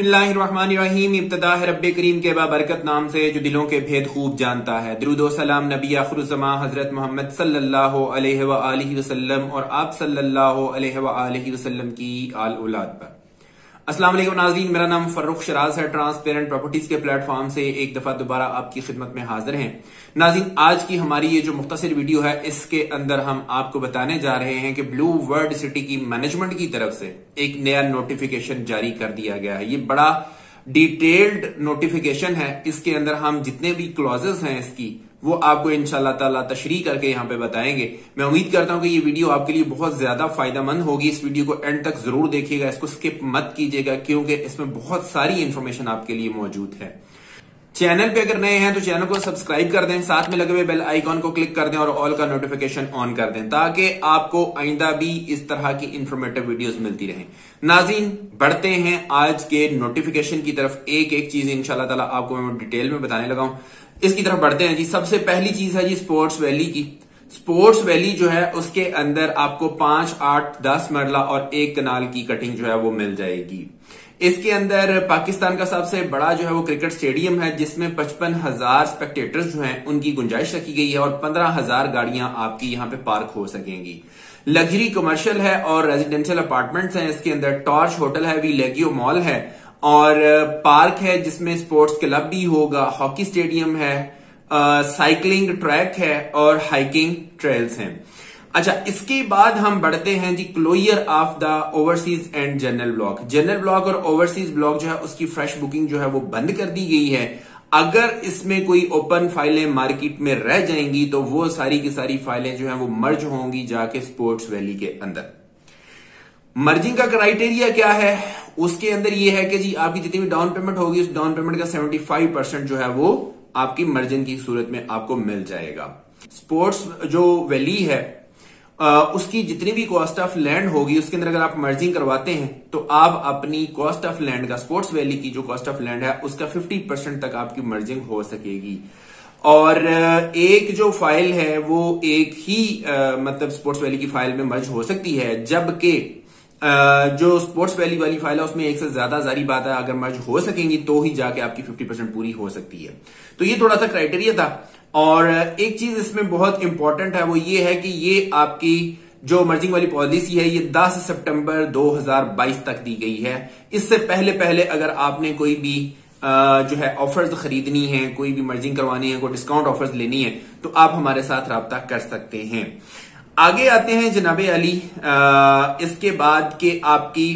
बिस्मिल्लाहिर्रहमानिर्रहीम। इब्तिदा है रब्बे करीम के बाबरकत नाम से जो दिलों के भेद खूब जानता है। दुरूदो सलाम नबी आखिरुज़्ज़मा हजरत मोहम्मद सल्लल्लाहु अलैहि व आलिहि वसल्लम और आप सल्लल्लाहु अलैहि व आलिहि वसल्लम की आल औलाद पर। अस्सलाम वालेकुम नाज़रीन, मेरा नाम फर्रुख शराज है। ट्रांसपेरेंट प्रॉपर्टीज के प्लेटफॉर्म से एक दफा दोबारा आपकी खिदमत में हाजिर हैं। नाज़रीन, आज की हमारी ये जो मुख्तसर वीडियो है इसके अंदर हम आपको बताने जा रहे हैं कि ब्लू वर्ल्ड सिटी की मैनेजमेंट की तरफ से एक नया नोटिफिकेशन जारी कर दिया गया है। ये बड़ा डिटेल्ड नोटिफिकेशन है। इसके अंदर हम जितने भी क्लॉजेस हैं इसकी वो आपको इंशाल्लाह ताला तशरीह करके यहां पे बताएंगे। मैं उम्मीद करता हूं कि ये वीडियो आपके लिए बहुत ज्यादा फायदेमंद होगी। इस वीडियो को एंड तक जरूर देखिएगा, इसको स्किप मत कीजिएगा क्योंकि इसमें बहुत सारी इंफॉर्मेशन आपके लिए मौजूद है। चैनल पे अगर नए हैं तो चैनल को सब्सक्राइब कर दें, साथ में लगे हुए बेल आइकॉन को क्लिक कर दें और ऑल का नोटिफिकेशन ऑन कर दें ताकि आपको आइंदा भी इस तरह की इंफॉर्मेटिव वीडियोस मिलती रहें। नाज़रीन, बढ़ते हैं आज के नोटिफिकेशन की तरफ। एक एक चीज इंशाल्लाह ताला आपको मैं डिटेल में बताने लगा हूं। इसकी तरफ बढ़ते हैं जी। सबसे पहली चीज है जी स्पोर्ट्स वैली की। स्पोर्ट्स वैली जो है उसके अंदर आपको 5, 8, 10 मरला और 1 कनाल की कटिंग जो है वो मिल जाएगी। इसके अंदर पाकिस्तान का सबसे बड़ा जो है वो क्रिकेट स्टेडियम है जिसमें 55,000 स्पेक्टेटर्स जो हैं उनकी गुंजाइश रखी गई है और 15,000 गाड़ियां आपकी यहां पे पार्क हो सकेंगी। लग्जरी कमर्शियल है और रेजिडेंशियल अपार्टमेंट्स हैं। इसके अंदर टॉर्च होटल है, वी लेगियो मॉल है और पार्क है जिसमें स्पोर्ट्स क्लब भी होगा, हॉकी स्टेडियम है, साइकिलिंग ट्रैक है और हाइकिंग ट्रेल्स हैं। अच्छा, इसके बाद हम बढ़ते हैं जी closure of the overseas and general block. General block और ओवरसीज ब्लॉक जो है उसकी फ्रेश बुकिंग जो है वो बंद कर दी गई है। अगर इसमें कोई ओपन फाइलें मार्केट में रह जाएंगी तो वो सारी की सारी फाइलें जो है वो मर्ज होंगी जाके स्पोर्ट्स वैली के अंदर। मर्जिंग का क्राइटेरिया क्या है? उसके अंदर ये है कि जी आपकी जितनी भी डाउन पेमेंट होगी उस डाउन पेमेंट का 75% जो है वो आपकी मर्जिंग की सूरत में आपको मिल जाएगा। स्पोर्ट्स जो वैली है उसकी जितनी भी कॉस्ट ऑफ लैंड होगी उसके अंदर अगर आप मर्जिंग करवाते हैं तो आप अपनी कॉस्ट ऑफ लैंड का, स्पोर्ट्स वैली की जो कॉस्ट ऑफ लैंड है उसका 50% तक आपकी मर्जिंग हो सकेगी। और एक जो फाइल है वो एक ही मतलब स्पोर्ट्स वैली की फाइल में मर्ज हो सकती है, जबकि जो स्पोर्ट्स वैली वाली फाइल है उसमें एक से ज्यादा जारी बात है, अगर मर्ज हो सकेंगी तो ही जाके आपकी 50% पूरी हो सकती है। तो ये थोड़ा सा क्राइटेरिया था। और एक चीज इसमें बहुत इंपॉर्टेंट है वो ये है कि ये आपकी जो मर्जिंग वाली पॉलिसी है ये 10 सितंबर 2022 तक दी गई है। इससे पहले अगर आपने कोई भी जो है ऑफर्स खरीदनी है, कोई भी मर्जिंग करवानी है, कोई डिस्काउंट ऑफर्स लेनी है तो आप हमारे साथ राब्ता कर सकते हैं। आगे आते हैं जनाबे अली। इसके बाद के आपकी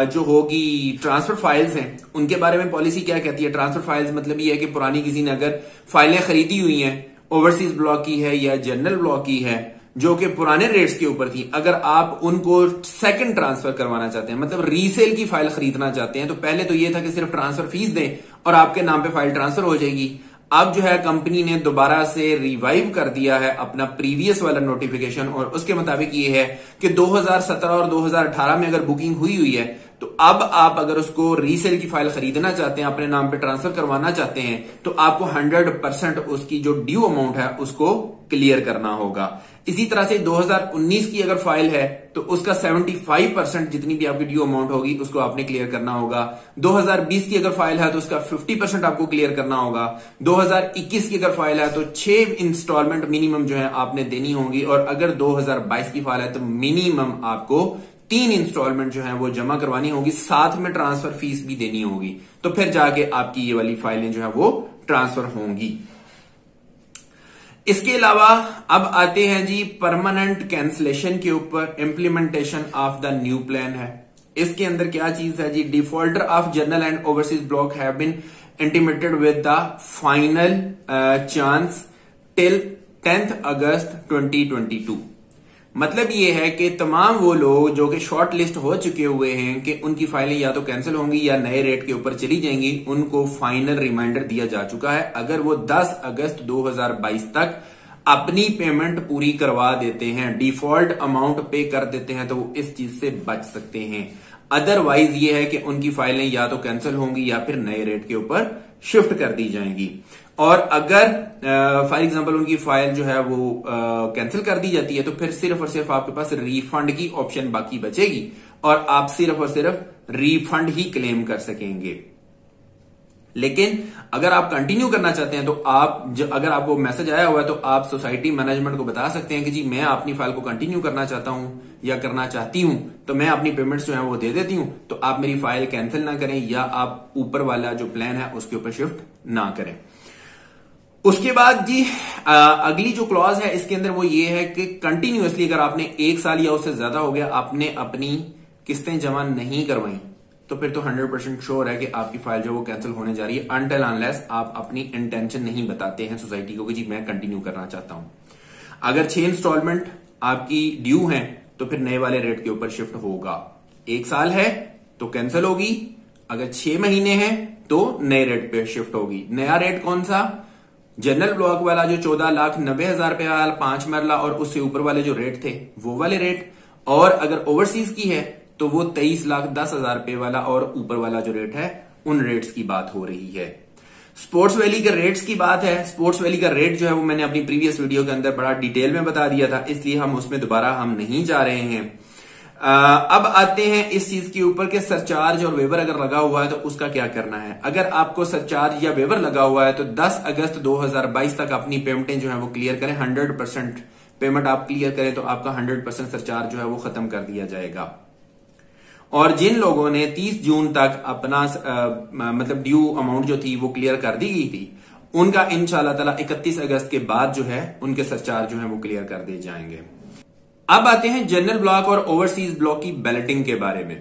जो होगी ट्रांसफर फाइल्स हैं उनके बारे में पॉलिसी क्या कहती है। ट्रांसफर फाइल्स मतलब ये है कि पुरानी किसी ने अगर फाइलें खरीदी हुई हैं, ओवरसीज ब्लॉक की है या जनरल ब्लॉक की है जो कि पुराने रेट्स के ऊपर थी, अगर आप उनको सेकंड ट्रांसफर करवाना चाहते हैं, मतलब रीसेल की फाइल खरीदना चाहते हैं, तो पहले तो ये था कि सिर्फ ट्रांसफर फीस दें और आपके नाम पे फाइल ट्रांसफर हो जाएगी। अब जो है कंपनी ने दोबारा से रिवाइव कर दिया है अपना प्रीवियस वाला नोटिफिकेशन और उसके मुताबिक ये है कि 2017 और 2018 में अगर बुकिंग हुई है तो अब आप अगर उसको रीसेल की फाइल खरीदना चाहते हैं, अपने नाम पे ट्रांसफर करवाना चाहते हैं तो आपको 100% उसकी जो ड्यू अमाउंट है उसको क्लियर करना होगा। इसी तरह से 2019 की अगर फाइल है तो उसका 75% जितनी भी आपकी ड्यू अमाउंट होगी उसको आपने क्लियर करना होगा। 2020 की अगर फाइल है तो उसका 50% आपको क्लियर करना होगा। 2021 की अगर फाइल है तो 6 इंस्टॉलमेंट मिनिमम जो है आपने देनी होगी और अगर 2022 की फाइल है तो मिनिमम आपको 3 इंस्टॉलमेंट जो है वो जमा करवानी होगी, साथ में ट्रांसफर फीस भी देनी होगी। तो फिर जाके आपकी ये वाली फाइलें जो है वो ट्रांसफर होंगी। इसके अलावा अब आते हैं जी परमानेंट कैंसलेशन के ऊपर। Implementation of the new plan है। इसके अंदर क्या चीज है जी, defaulter of general and overseas block have been intimated with the final chance till 10 August 2022। मतलब ये है कि तमाम वो लोग जो कि शॉर्ट लिस्ट हो चुके हुए हैं कि उनकी फाइलें या तो कैंसिल होंगी या नए रेट के ऊपर चली जाएंगी, उनको फाइनल रिमाइंडर दिया जा चुका है। अगर वो 10 अगस्त 2022 तक अपनी पेमेंट पूरी करवा देते हैं, डिफॉल्ट अमाउंट पे कर देते हैं तो वो इस चीज से बच सकते हैं। अदरवाइज ये है कि उनकी फाइलें या तो कैंसिल होंगी या फिर नए रेट के ऊपर शिफ्ट कर दी जाएंगी। और अगर फॉर एग्जांपल उनकी फाइल जो है वो कैंसिल कर दी जाती है तो फिर सिर्फ और सिर्फ आपके पास रिफंड की ऑप्शन बाकी बचेगी और आप सिर्फ और सिर्फ रिफंड ही क्लेम कर सकेंगे। लेकिन अगर आप कंटिन्यू करना चाहते हैं तो अगर आपको मैसेज आया हुआ है तो आप सोसाइटी मैनेजमेंट को बता सकते हैं कि जी मैं अपनी फाइल को कंटिन्यू करना चाहता हूं या करना चाहती हूं, तो मैं अपनी पेमेंट्स जो है वो दे देती हूं, तो आप मेरी फाइल कैंसिल ना करें या आप ऊपर वाला जो प्लान है उसके ऊपर शिफ्ट ना करें। उसके बाद जी अगली जो क्लॉज है इसके अंदर वो ये है कि कंटिन्यूअसली अगर आपने 1 साल या उससे ज्यादा हो गया आपने अपनी किस्तें जमा नहीं करवाई तो फिर तो 100% श्योर है कि आपकी फाइल जो वो कैंसिल होने जा रही है, अनटिल अनलेस आप अपनी इंटेंशन नहीं बताते हैं सोसाइटी को कि जी मैं कंटिन्यू करना चाहता हूं। अगर 6 इंस्टॉलमेंट आपकी ड्यू हैं तो फिर नए वाले रेट के ऊपर शिफ्ट होगा। 1 साल है तो कैंसिल होगी, अगर 6 महीने हैं तो नए रेट पे शिफ्ट होगी। नया रेट कौन सा? जनरल ब्लॉक वाला जो 14,90,000 रुपए वाला 5 मरला और उससे ऊपर वाले जो रेट थे वो वाले रेट, और अगर ओवरसीज की है तो वो 23,10,000 रुपए वाला और ऊपर वाला जो रेट है उन रेट्स की बात हो रही है। स्पोर्ट्स वैली के रेट्स की बात है। स्पोर्ट्स वैली का रेट जो है वो मैंने अपनी प्रीवियस वीडियो के अंदर बड़ा डिटेल में बता दिया था, इसलिए हम उसमें दोबारा हम नहीं जा रहे हैं। अब आते हैं इस चीज के ऊपर कि सरचार्ज और वेवर अगर लगा हुआ है तो उसका क्या करना है। अगर आपको सरचार्ज या वेवर लगा हुआ है तो 10 अगस्त 2022 तक अपनी पेमेंटें जो है वो क्लियर करें। 100% पेमेंट आप क्लियर करें तो आपका 100% सरचार्ज जो है वो खत्म कर दिया जाएगा। और जिन लोगों ने 30 जून तक अपना मतलब ड्यू अमाउंट जो थी वो क्लियर कर दी गई थी उनका इंशाल्लाह ताला 31 अगस्त के बाद जो है उनके सरचार्ज जो है वो क्लियर कर दिए जाएंगे। अब आते हैं जनरल ब्लॉक और ओवरसीज ब्लॉक की बैलेटिंग के बारे में।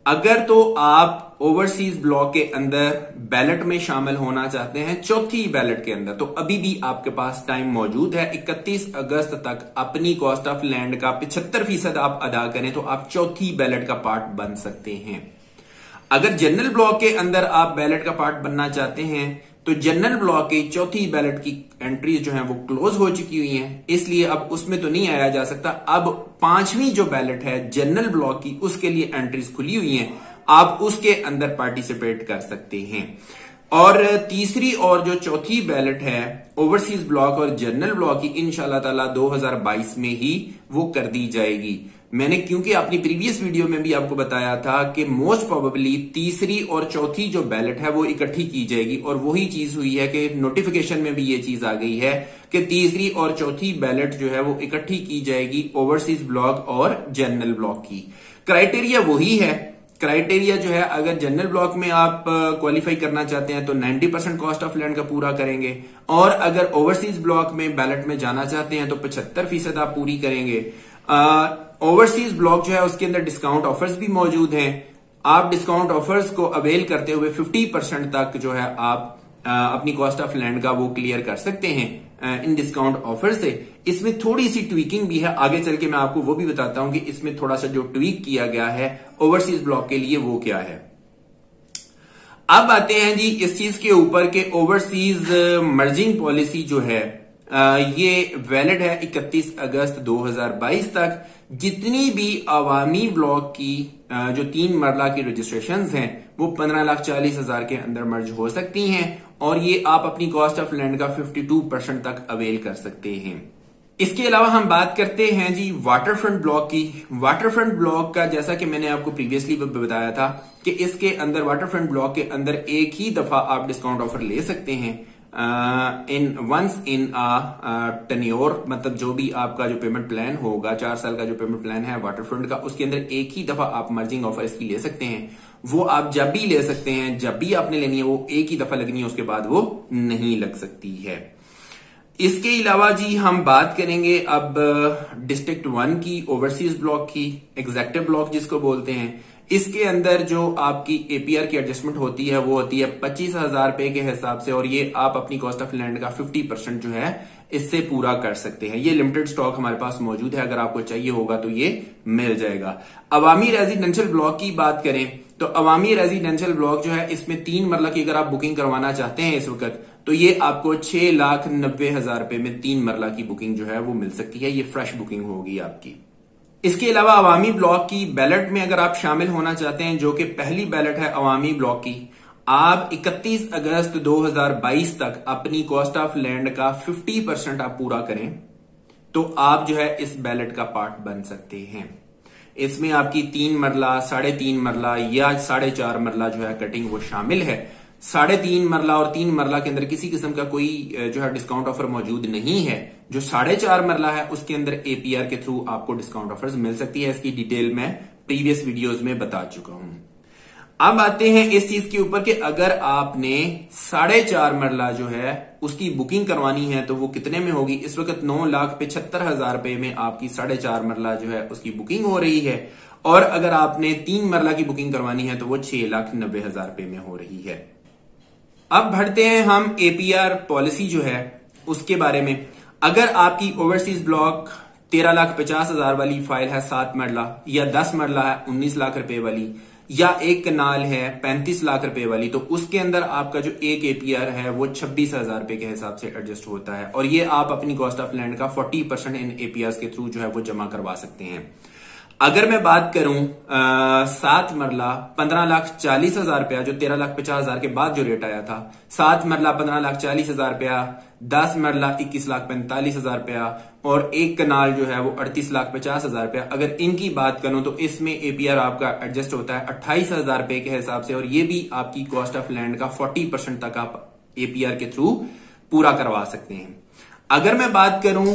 अगर तो आप ओवरसीज ब्लॉक के अंदर बैलेट में शामिल होना चाहते हैं चौथी बैलेट के अंदर, तो अभी भी आपके पास टाइम मौजूद है। 31 अगस्त तक अपनी कॉस्ट ऑफ लैंड का 75% आप अदा करें तो आप चौथी बैलेट का पार्ट बन सकते हैं। अगर जनरल ब्लॉक के अंदर आप बैलेट का पार्ट बनना चाहते हैं तो जनरल ब्लॉक की चौथी बैलेट की एंट्रीज जो है वो क्लोज हो चुकी हुई हैं, इसलिए अब उसमें तो नहीं आया जा सकता। अब 5वीं जो बैलेट है जनरल ब्लॉक की उसके लिए एंट्रीज खुली हुई हैं, आप उसके अंदर पार्टिसिपेट कर सकते हैं। और तीसरी और जो चौथी बैलेट है ओवरसीज ब्लॉक और जनरल ब्लॉक की इंशाल्लाह ताला 2022 में ही वो कर दी जाएगी। मैंने क्योंकि अपनी प्रीवियस वीडियो में भी आपको बताया था कि मोस्ट प्रोबेबली तीसरी और चौथी जो बैलेट है वो इकट्ठी की जाएगी, और वही चीज हुई है कि नोटिफिकेशन में भी ये चीज आ गई है कि तीसरी और चौथी बैलेट जो है वो इकट्ठी की जाएगी ओवरसीज ब्लॉक और जनरल ब्लॉक की। क्राइटेरिया वही है। क्राइटेरिया जो है अगर जनरल ब्लॉक में आप क्वालिफाई करना चाहते हैं तो 90% कॉस्ट ऑफ लैंड का पूरा करेंगे, और अगर ओवरसीज ब्लॉक में बैलेट में जाना चाहते हैं तो 75% आप पूरी करेंगे। ओवरसीज ब्लॉक जो है उसके अंदर डिस्काउंट ऑफर्स भी मौजूद हैं। आप डिस्काउंट ऑफर्स को अवेल करते हुए 50% तक जो है आप अपनी कॉस्ट ऑफ लैंड का वो क्लियर कर सकते हैं इन डिस्काउंट ऑफर से। इसमें थोड़ी सी ट्वीकिंग भी है, आगे चल के मैं आपको वो भी बताता हूं कि इसमें थोड़ा सा जो ट्वीक किया गया है ओवरसीज ब्लॉक के लिए वो क्या है। अब आते हैं जी इस चीज के ऊपर के ओवरसीज मर्जिंग पॉलिसी जो है ये वैलिड है 31 अगस्त 2022 तक। जितनी भी अवामी ब्लॉक की जो 3 मरला की रजिस्ट्रेशंस हैं वो 15,40,000 के अंदर मर्ज हो सकती हैं, और ये आप अपनी कॉस्ट ऑफ लैंड का 52% तक अवेल कर सकते हैं। इसके अलावा हम बात करते हैं जी वाटरफ्रंट ब्लॉक की। वाटरफ्रंट ब्लॉक का जैसा कि मैंने आपको प्रीवियसली बताया था कि इसके अंदर वाटरफ्रंट ब्लॉक के अंदर एक ही दफा आप डिस्काउंट ऑफर ले सकते हैं वंस इन टेन्योर, मतलब जो भी आपका जो पेमेंट प्लान होगा 4 साल का जो पेमेंट प्लान है वाटरफ्रंट का, उसके अंदर एक ही दफा आप मर्जिंग ऑफर इसकी ले सकते हैं। वो आप जब भी ले सकते हैं, जब भी आपने लेनी है वो एक ही दफा लगनी है, उसके बाद वो नहीं लग सकती है। इसके अलावा जी हम बात करेंगे अब डिस्ट्रिक्ट 1 की ओवरसीज ब्लॉक की, एग्जेक्टिव ब्लॉक जिसको बोलते हैं। इसके अंदर जो आपकी एपीआर की एडजस्टमेंट होती है वो होती है 25,000 रुपए के हिसाब से, और ये आप अपनी कॉस्ट ऑफ लैंड का 50% जो है इससे पूरा कर सकते हैं। ये लिमिटेड स्टॉक हमारे पास मौजूद है, अगर आपको चाहिए होगा तो ये मिल जाएगा। अवामी रेजिडेंशियल ब्लॉक की बात करें तो अवामी रेजिडेंशियल ब्लॉक जो है इसमें 3 मरला की अगर आप बुकिंग करवाना चाहते हैं इस वक्त तो ये आपको 6,90,000 रुपए में 3 मरला की बुकिंग जो है वो मिल सकती है। ये फ्रेश बुकिंग होगी आपकी। इसके अलावा अवामी ब्लॉक की बैलेट में अगर आप शामिल होना चाहते हैं, जो कि पहली बैलेट है अवामी ब्लॉक की, आप 31 अगस्त 2022 तक अपनी कॉस्ट ऑफ लैंड का 50% आप पूरा करें तो आप जो है इस बैलेट का पार्ट बन सकते हैं। इसमें आपकी 3 मरला, 3.5 मरला या 4.5 मरला जो है कटिंग वो शामिल है। 3.5 मरला और 3 मरला के अंदर किसी किस्म का कोई जो है डिस्काउंट ऑफर मौजूद नहीं है। जो 4.5 मरला है उसके अंदर एपीआर के थ्रू आपको डिस्काउंट ऑफर्स मिल सकती है। इसकी डिटेल मैं प्रीवियस वीडियोस में बता चुका हूं। अब आते हैं इस चीज के ऊपर कि अगर आपने 4.5 मरला जो है उसकी बुकिंग करवानी है तो वो कितने में होगी। इस वक्त 9,75,000 रुपए में आपकी 4.5 मरला जो है उसकी बुकिंग हो रही है, और अगर आपने 3 मरला की बुकिंग करवानी है तो वो 6,90,000 रुपए में हो रही है। अब बढ़ते हैं हम एपीआर पॉलिसी जो है उसके बारे में। अगर आपकी ओवरसीज ब्लॉक 13,50,000 वाली फाइल है 7 मरला, या 10 मरला है 19 लाख रुपए वाली, या एक कनाल है 35 लाख रुपए वाली, तो उसके अंदर आपका जो एक एपीआर है वो 26,000 रुपए के हिसाब से एडजस्ट होता है, और ये आप अपनी कॉस्ट ऑफ लैंड का 40% इन एपीआर के थ्रू जो है वो जमा करवा सकते हैं। अगर मैं बात करूं 7 मरला 15,40,000 रुपया, जो 13,50,000 के बाद जो रेट आया था, 7 मरला 15,40,000 रुपया, 10 मरला 21,45,000 रुपया, और एक कनाल जो है वो 38,50,000 रुपया। अगर इनकी बात करूं तो इसमें एपीआर आपका एडजस्ट होता है 28,000 रुपए के हिसाब से, और ये भी आपकी कॉस्ट ऑफ लैंड का 40% तक आप एपीआर के थ्रू पूरा करवा सकते हैं। अगर मैं बात करूं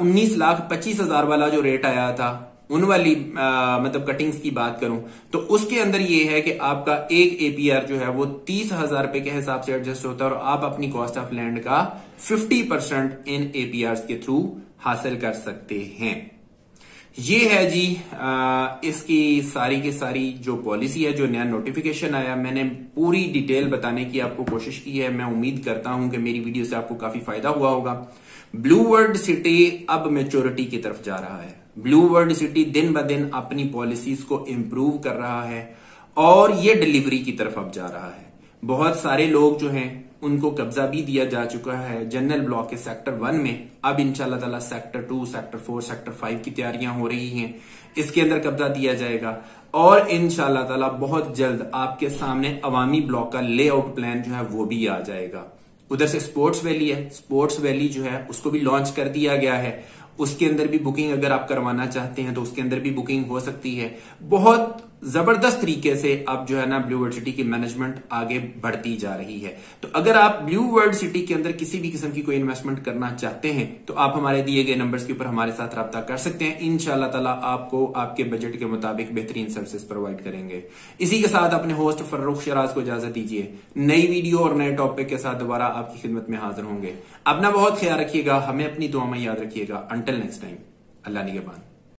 19,25,000 वाला जो रेट आया था उन वाली मतलब कटिंग्स की बात करूं तो उसके अंदर ये है कि आपका एक एपीआर जो है वो 30,000 रुपए के हिसाब से एडजस्ट होता है, और आप अपनी कॉस्ट ऑफ लैंड का 50% इन एपीआर के थ्रू हासिल कर सकते हैं। ये है जी इसकी सारी की सारी जो पॉलिसी है, जो नया नोटिफिकेशन आया, मैंने पूरी डिटेल बताने की आपको कोशिश की है। मैं उम्मीद करता हूं कि मेरी वीडियो से आपको काफी फायदा हुआ होगा। ब्लू वर्ल्ड सिटी अब मैच्योरिटी की तरफ जा रहा है। ब्लू वर्ल्ड सिटी दिन ब दिन अपनी पॉलिसीज को इंप्रूव कर रहा है, और ये डिलीवरी की तरफ अब जा रहा है। बहुत सारे लोग जो हैं उनको कब्जा भी दिया जा चुका है जनरल ब्लॉक के सेक्टर 1 में। अब इंशाल्लाह ताला सेक्टर 2, सेक्टर 4, सेक्टर 5 की तैयारियां हो रही हैं, इसके अंदर कब्जा दिया जाएगा, और इंशाल्लाह ताला बहुत जल्द आपके सामने अवामी ब्लॉक का लेआउट प्लान जो है वो भी आ जाएगा। उधर से स्पोर्ट्स वैली है, स्पोर्ट्स वैली जो है उसको भी लॉन्च कर दिया गया है। उसके अंदर भी बुकिंग अगर आप करवाना चाहते हैं तो उसके अंदर भी बुकिंग हो सकती है। बहुत जबरदस्त तरीके से अब जो है ना ब्लू वर्ल्ड सिटी की मैनेजमेंट आगे बढ़ती जा रही है। तो अगर आप ब्लू वर्ल्ड सिटी के अंदर किसी भी किस्म की कोई इन्वेस्टमेंट करना चाहते हैं तो आप हमारे दिए गए नंबर्स के ऊपर हमारे साथ रब्ता कर सकते हैं। इंशाल्लाह ताला आपको आपके बजट के मुताबिक बेहतरीन सर्विसेज प्रोवाइड करेंगे। इसी के साथ अपने होस्ट फर्रुख शराज को इजाजत दीजिए। नई वीडियो और नए टॉपिक के साथ दोबारा आपकी खिदमत में हाजिर होंगे। अपना बहुत ख्याल रखिएगा, हमें अपनी दुआ में याद रखिएगा। अंटिल नेक्स्ट टाइम, अल्लाह निगहबान।